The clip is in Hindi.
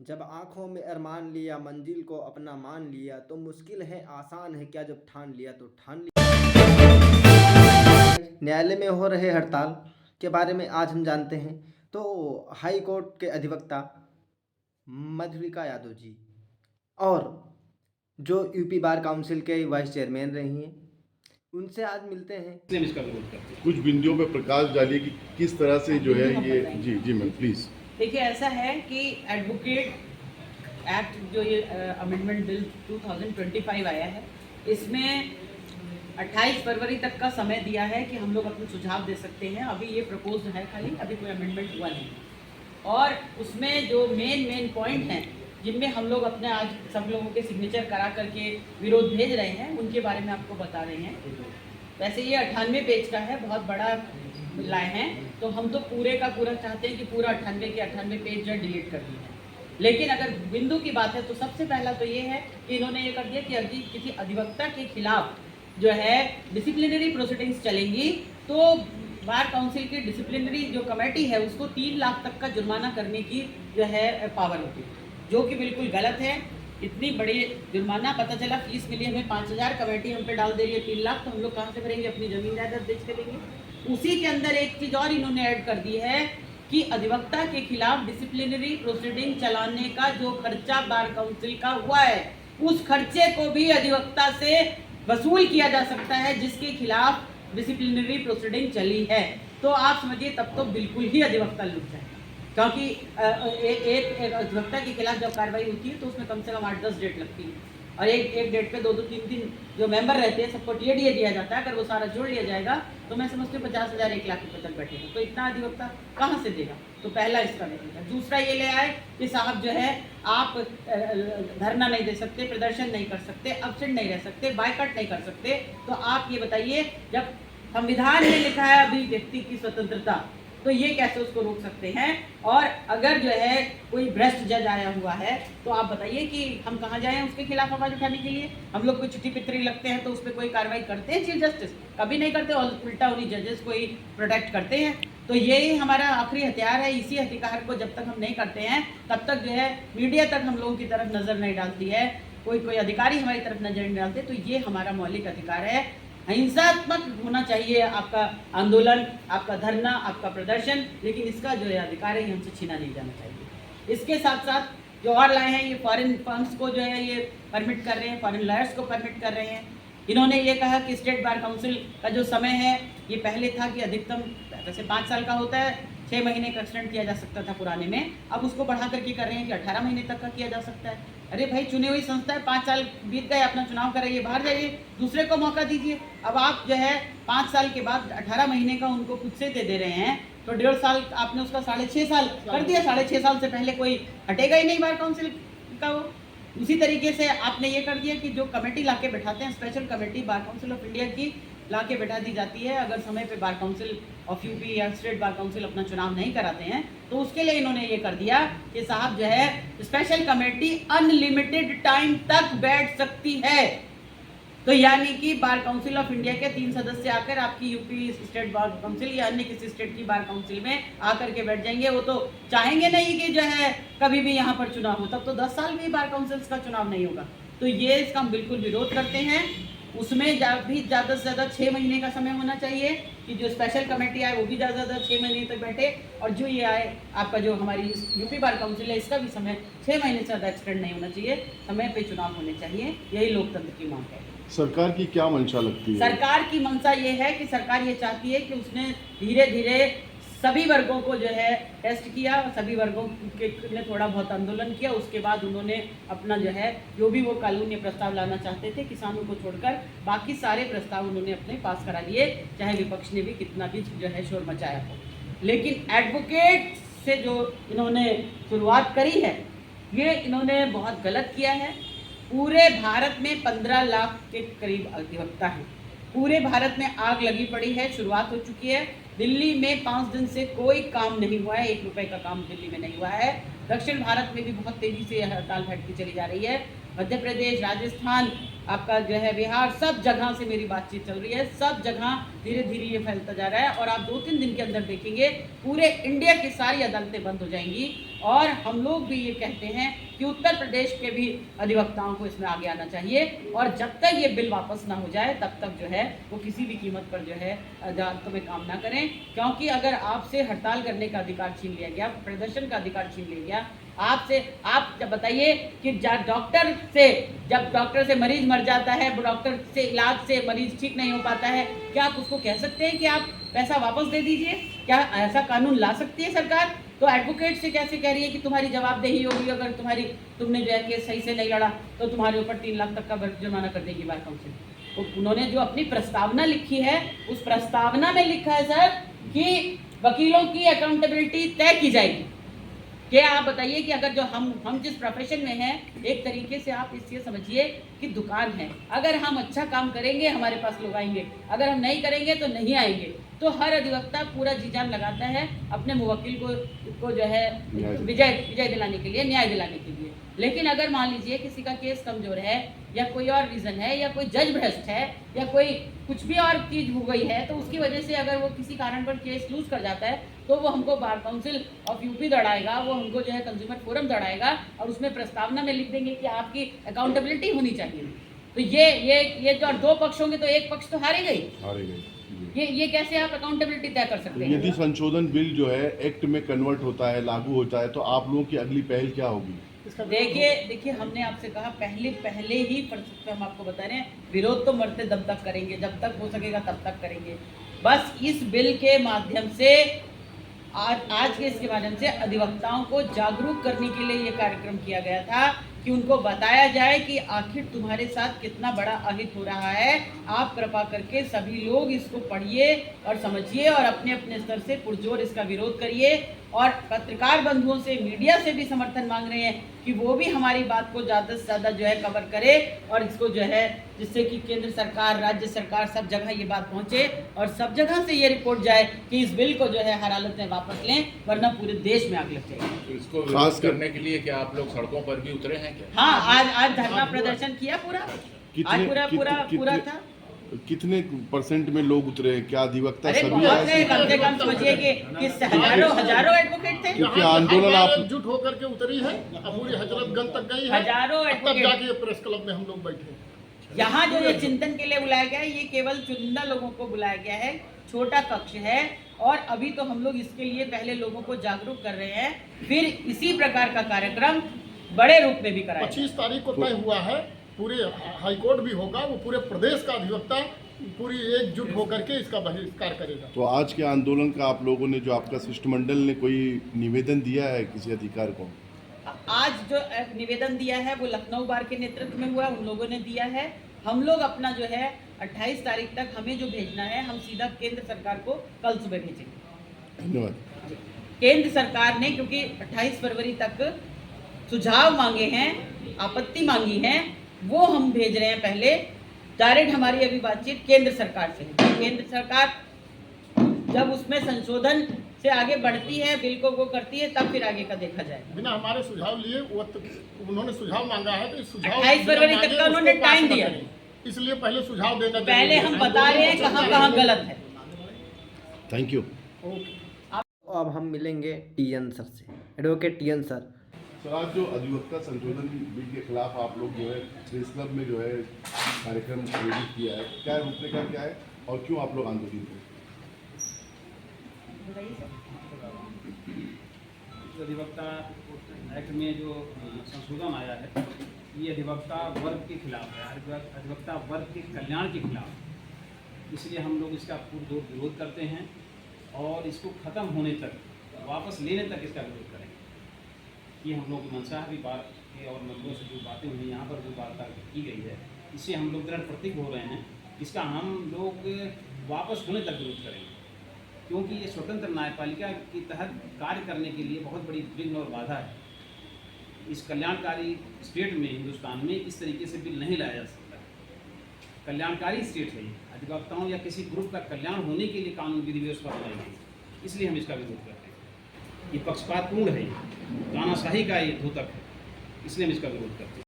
जब आँखों में अरमान लिया मंजिल को अपना मान लिया तो मुश्किल है आसान है क्या जब ठान लिया तो ठान लिया। न्यायालय में हो रहे हड़ताल के बारे में आज हम जानते हैं। तो हाई कोर्ट के अधिवक्ता मधुलिका यादव जी और जो यूपी बार काउंसिल के वाइस चेयरमैन रही हैं उनसे आज मिलते हैं। इसका विरोध करते हैं। कुछ बिंदुओं पर प्रकाश डालिए कि किस तरह से जो है ये। जी जी मैम प्लीज। देखिए, ऐसा है कि एडवोकेट एक्ट जो ये अमेंडमेंट बिल 2025 आया है, इसमें 28 फरवरी तक का समय दिया है कि हम लोग अपने सुझाव दे सकते हैं। अभी ये प्रपोज है, खाली अभी कोई अमेंडमेंट हुआ नहीं। और उसमें जो मेन पॉइंट हैं जिनमें हम लोग अपने आज सब लोगों के सिग्नेचर करा करके विरोध भेज रहे हैं, उनके बारे में आपको बता रहे हैं। वैसे ये 98 पेज का है, बहुत बड़ा लाए हैं, तो हम तो पूरे का पूरा चाहते हैं कि पूरा 98 के 98 पेज जो डिलीट कर दिए हैं। लेकिन अगर बिंदु की बात है तो सबसे पहला तो ये है कि इन्होंने ये कर दिया कि यदि किसी अधिवक्ता के खिलाफ जो है डिसिप्लिनरी प्रोसीडिंग्स चलेंगी तो बार काउंसिल की डिसिप्लिनरी जो कमेटी है उसको 3 लाख तक का जुर्माना करने की जो है पावर होती है, जो कि बिल्कुल गलत है। इतनी बड़ी जुर्माना, पता चला फीस मिली हमें 5,000, कमेटी हम पे डाल दे रही है 3 लाख, तो हम लोग कहाँ से भरेंगे? अपनी जमीन जायदाद बेच के देंगे। उसी के अंदर एक चीज़ और इन्होंने ऐड कर दी है कि अधिवक्ता के खिलाफ डिसिप्लिनरी प्रोसीडिंग चलाने का जो खर्चा बार काउंसिल का हुआ है, उस खर्चे को भी अधिवक्ता से वसूल किया जा सकता है जिसके खिलाफ डिसिप्लिनरी प्रोसीडिंग चली है। तो आप समझिए तब तो बिल्कुल ही अधिवक्ता लुट जाए, क्योंकि एक अधिवक्ता के खिलाफ जब कार्रवाई होती है तो उसमें कम से कम 8-10 डेट लगती है, और एक डेट पे 2-2, 3-3 जो मेंबर रहते हैं सबको टीएडीए दिया जाता है। अगर वो सारा जोड़ लिया जाएगा तो मैं समझती हूँ 50,000 1 लाख रुपये तक बैठेगा, तो इतना अधिवक्ता कहाँ से देगा? तो पहला इसका नहीं। दूसरा ये ले आए कि साहब जो है आप धरना नहीं दे सकते, प्रदर्शन नहीं कर सकते, एब्सेंट नहीं रह सकते, बायकॉट नहीं कर सकते। तो आप ये बताइए, जब संविधान में लिखा है अभिव्यक्ति की स्वतंत्रता, तो ये कैसे उसको रोक सकते हैं? और अगर जो है कोई भ्रष्ट जज आया हुआ है तो आप बताइए कि हम कहाँ जाएं उसके खिलाफ आवाज उठाने के लिए? हम लोग कोई चिट्ठी पित्री लगते हैं तो उस पर कोई कार्रवाई करते हैं चीफ जस्टिस? कभी नहीं करते, और उल्टा उन्हीं जजेस को ही प्रोटेक्ट करते हैं। तो ये हमारा आखिरी हथियार है। इसी हथियार को जब तक हम नहीं करते हैं तब तक जो है मीडिया तक हम लोगों की तरफ नज़र नहीं डालती है, कोई अधिकारी हमारी तरफ नजर नहीं डालते। तो ये हमारा मौलिक अधिकार है। हिंसात्मक होना चाहिए आपका आंदोलन, आपका धरना, आपका प्रदर्शन, लेकिन इसका जो है अधिकार है हमसे छीना नहीं जाना चाहिए। इसके साथ साथ जो और लाए हैं, ये फॉरेन फर्म्स को जो है ये परमिट कर रहे हैं, फॉरेन लॉयर्स को परमिट कर रहे हैं। इन्होंने ये कहा कि स्टेट बार काउंसिल का जो समय है, ये पहले था कि अधिकतम वैसे 5 साल का होता है, 6 महीने का एक्सटेंड किया जा सकता था पुराने में, अब उसको बढ़ा करके कर रहे हैं कि 18 महीने तक का किया जा सकता है। अरे भाई, चुनी हुई संस्था है, 5 साल बीत गए, अपना चुनाव कराइए, बाहर जाइए, दूसरे को मौका दीजिए। अब आप जो है 5 साल के बाद 18 महीने का उनको खुद से दे रहे हैं, तो 1.5 साल आपने उसका 6.5 साल कर दिया। 6.5 साल से पहले कोई हटेगा ही नहीं बार काउंसिल का। वो उसी तरीके से आपने ये कर दिया कि जो कमेटी ला के बैठाते हैं, special committee bar council of India की ला के बैठा दी जाती है, अगर समय पे बार काउंसिल ऑफ यूपी या स्टेट बार काउंसिल अपना चुनाव नहीं कराते हैं तो उसके लिए इन्होंने ये कर दिया कि साहब जो है स्पेशल कमेटी अनलिमिटेड टाइम तक बैठ सकती है। तो यानी कि बार काउंसिल ऑफ इंडिया के 3 सदस्य आकर आपकी यूपी स्टेट बार काउंसिल या अन्य किसी स्टेट की बार काउंसिल में आकर के बैठ जाएंगे। वो तो चाहेंगे नहीं कि जो है कभी भी यहाँ पर चुनाव हो, तब तो 10 साल भी बार काउंसिल्स का चुनाव नहीं होगा। तो ये इसका हम बिल्कुल विरोध करते हैं। उसमें भी ज़्यादा से ज़्यादा 6 महीने का समय होना चाहिए कि जो स्पेशल कमेटी आए वो भी ज़्यादा से ज़्यादा 6 महीने तक बैठे, और जो ये आए आपका जो हमारी यूपी बार काउंसिल है इसका भी समय 6 महीने से ज़्यादा एक्सटेंड नहीं होना चाहिए। समय पे चुनाव होने चाहिए, यही लोकतंत्र की मांग है। सरकार की क्या मंशा लगती है? सरकार की मंशा ये है कि सरकार ये चाहती है कि उसने धीरे धीरे सभी वर्गों को जो है टेस्ट किया, सभी वर्गों के ने थोड़ा बहुत आंदोलन किया, उसके बाद उन्होंने अपना जो है जो भी वो कानून या प्रस्ताव लाना चाहते थे किसानों को छोड़कर बाकी सारे प्रस्ताव उन्होंने अपने पास करा लिए, चाहे विपक्ष ने भी कितना भी जो है शोर मचाया हो। लेकिन एडवोकेट से जो इन्होंने शुरुआत करी है, ये इन्होंने बहुत गलत किया है। पूरे भारत में 15 लाख के करीब अधिवक्ता हैं, पूरे भारत में आग लगी पड़ी है, शुरुआत हो चुकी है। दिल्ली में 5 दिन से कोई काम नहीं हुआ है, 1 रुपए का काम दिल्ली में नहीं हुआ है। दक्षिण भारत में भी बहुत तेजी से हड़ताल हटती चली जा रही है। मध्य प्रदेश, राजस्थान, आपका जो है बिहार, सब जगह से मेरी बातचीत चल रही है, सब जगह धीरे धीरे ये फैलता जा रहा है और आप 2-3 दिन के अंदर देखेंगे पूरे इंडिया की सारी अदालतें बंद हो जाएंगी। और हम लोग भी ये कहते हैं कि उत्तर प्रदेश के भी अधिवक्ताओं को इसमें आगे आना चाहिए और जब तक ये बिल वापस ना हो जाए तब तक जो है वो किसी भी कीमत पर जो है अदालतों में काम ना करें, क्योंकि अगर आपसे हड़ताल करने का अधिकार छीन लिया गया, प्रदर्शन का अधिकार छीन लिया गया, आपसे, आप जब बताइए कि जब डॉक्टर से मरीज मर जाता है, डॉक्टर से इलाज से मरीज ठीक नहीं हो पाता है, क्या आप उसको कह सकते हैं कि आप पैसा वापस दे दीजिए? क्या ऐसा कानून ला सकती है सरकार? तो एडवोकेट से कैसे कह रही है कि तुम्हारी जवाबदेही होगी, अगर तुमने जो है केस सही से नहीं लड़ा तो तुम्हारे ऊपर 3 लाख तक का जुर्माना कर देगी बार काउंसिल। तो उन्होंने जो अपनी प्रस्तावना लिखी है उस प्रस्तावना में लिखा है सर कि वकीलों की अकाउंटेबिलिटी तय की जाएगी। क्या आप बताइए कि अगर जो हम जिस प्रोफेशन में हैं, एक तरीके से आप इससे समझिए कि दुकान है, अगर हम अच्छा काम करेंगे हमारे पास लोग आएंगे, अगर हम नहीं करेंगे तो नहीं आएंगे। तो हर अधिवक्ता पूरा जी जान लगाता है अपने मुवक्किल को जो है विजय दिलाने के लिए, न्याय दिलाने के लिए। लेकिन अगर मान लीजिए किसी का केस कमजोर है या कोई और रीज़न है या कोई जज भ्रष्ट है या कोई कुछ भी और चीज़ हो गई है, तो उसकी वजह से अगर वो किसी कारण पर केस लूज कर जाता है तो वो हमको बार काउंसिल ऑफ यूपी दौड़ाएगा, वो हमको जो है कंज्यूमर फोरम दौड़ाएगा और उसमें प्रस्तावना में लिख देंगे कि आपकी अकाउंटेबिलिटी होनी चाहिए। तो ये जो 2 पक्ष होंगे तो एक पक्ष तो हारेगा ही। ये कैसे आप अकाउंटेबिलिटी तय कर सकते हैं? यदि संशोधन बिल जो है एक्ट में कन्वर्ट होता है, लागू होता है, तो आप लोगों की अगली पहल क्या होगी? देखिए हमने आपसे कहा पहले ही हम आपको बता रहे हैं, विरोध तो मरते दम तक करेंगे, जब तक हो सकेगा तब तक करेंगे। बस इस बिल के माध्यम से आज के इसके माध्यम से अधिवक्ताओं को जागरूक करने के लिए ये कार्यक्रम किया गया था कि उनको बताया जाए कि आखिर तुम्हारे साथ कितना बड़ा अहित हो रहा है। आप कृपा करके सभी लोग इसको पढ़िए और समझिए और अपने अपने स्तर से पुरजोर इसका विरोध करिए। और पत्रकार बंधुओं से, मीडिया से भी समर्थन मांग रहे हैं कि वो भी हमारी बात को ज़्यादा से ज़्यादा जो है कवर करे और इसको जो है जिससे कि केंद्र सरकार, राज्य सरकार, सब जगह ये बात पहुंचे और सब जगह से ये रिपोर्ट जाए कि इस बिल को जो है हर हालत में वापस लें, वरना पूरे देश में आग लग जाएगी। तो इसको विरोध करने के लिए क्या आप लोग सड़कों पर भी उतरे हैं क्या? हाँ, आज धरना प्रदर्शन किया पूरा, आज पूरा था। कितने परसेंट में लोग उतरे? क्या अधिवक्ता अरे सभी बहुत से, कम से कम समझिए कि हजारों एडवोकेट थे। क्योंकि आंदोलन आप जुट होकर के उतरी है, पूरी हजरतगंज तक गई है, हजारों तब एडवोकेट जाके ये प्रेस क्लब में हम लोग बैठे। यहाँ जो ये चिंतन के लिए बुलाया गया है, ये केवल चुनिंदा लोगों को बुलाया गया है, छोटा कक्ष है और अभी तो हम लोग इसके लिए पहले लोगों को जागरूक कर रहे हैं, फिर इसी प्रकार का कार्यक्रम बड़े रूप में भी कराएंगे। 25 तारीख को तय हुआ है, पूरे हाईकोर्ट भी होगा, वो पूरे प्रदेश का अधिवक्ता पूरी एकजुट होकर के इसका बहिष्कार करेगा। तो आज के आंदोलन का आप लोगों ने, जो आपका शिष्टमंडल ने कोई निवेदन दिया है किसी अधिकार को? आज जो निवेदन दिया है वो लखनऊ बार के नेतृत्व में हुआ, उन लोगों ने दिया है। हम लोग अपना जो है 28 तारीख तक हमें जो भेजना है हम सीधा केंद्र सरकार को कल सुबह भेजेंगे। धन्यवाद। केंद्र सरकार ने क्योंकि 28 फरवरी तक सुझाव मांगे हैं, आपत्ति मांगी है, वो हम भेज रहे हैं पहले। डायरेक्ट हमारी अभी बातचीत केंद्र सरकार से है। केंद्र सरकार जब उसमें संशोधन से आगे बढ़ती है, बिल को वो करती है, तब फिर आगे का देखा जाएगा। बिना हमारे सुझाव लिए उन्होंने सुझाव मांगा है, तो इस सुझाव 28 फरवरी तक का उन्होंने टाइम दिया, इसलिए पहले सुझाव देना, पहले हम बता रहे हैं कहाँ गलत है। Thank you. अब हम मिलेंगे टीएन सर से, एडवोकेट टीएन सर। सर, आज जो अधिवक्ता संशोधन बिल के खिलाफ आप लोग जो है प्रेस क्लब में जो है कार्यक्रम आयोजित किया है, क्या रूपरेखा क्या है और क्यों आप लोग आंदोलन करें? अधिवक्ता एक्ट में जो संशोधन आया है, ये अधिवक्ता वर्ग के खिलाफ है, अधिवक्ता वर्ग के कल्याण के खिलाफ है। इसलिए हम लोग इसका पुरजोर विरोध करते हैं और इसको ख़त्म होने तक, वापस लेने तक इसका विरोध करेंगे। ये हम लोग की मंशा है। बार के और मंत्रियों से जो बातें हुई, यहाँ पर जो वार्ता की गई है, इससे हम लोग दृढ़ प्रतीक हो रहे हैं। इसका हम लोग वापस होने तक विरोध करेंगे, क्योंकि ये स्वतंत्र न्यायपालिका के तहत कार्य करने के लिए बहुत बड़ी विघ्न और बाधा है। इस कल्याणकारी स्टेट में, हिंदुस्तान में, इस तरीके से बिल नहीं लाया जा सकता। कल्याणकारी स्टेट है, अधिवक्ताओं या किसी ग्रुप का कल्याण होने के लिए कानून विधि व्यवस्था बनाई गई, इसलिए हम इसका विरोध करते हैं। ये पक्षपातपूर्ण है, तानाशाही का ये द्योतक है, इसलिए हम इसका विरोध करते हैं।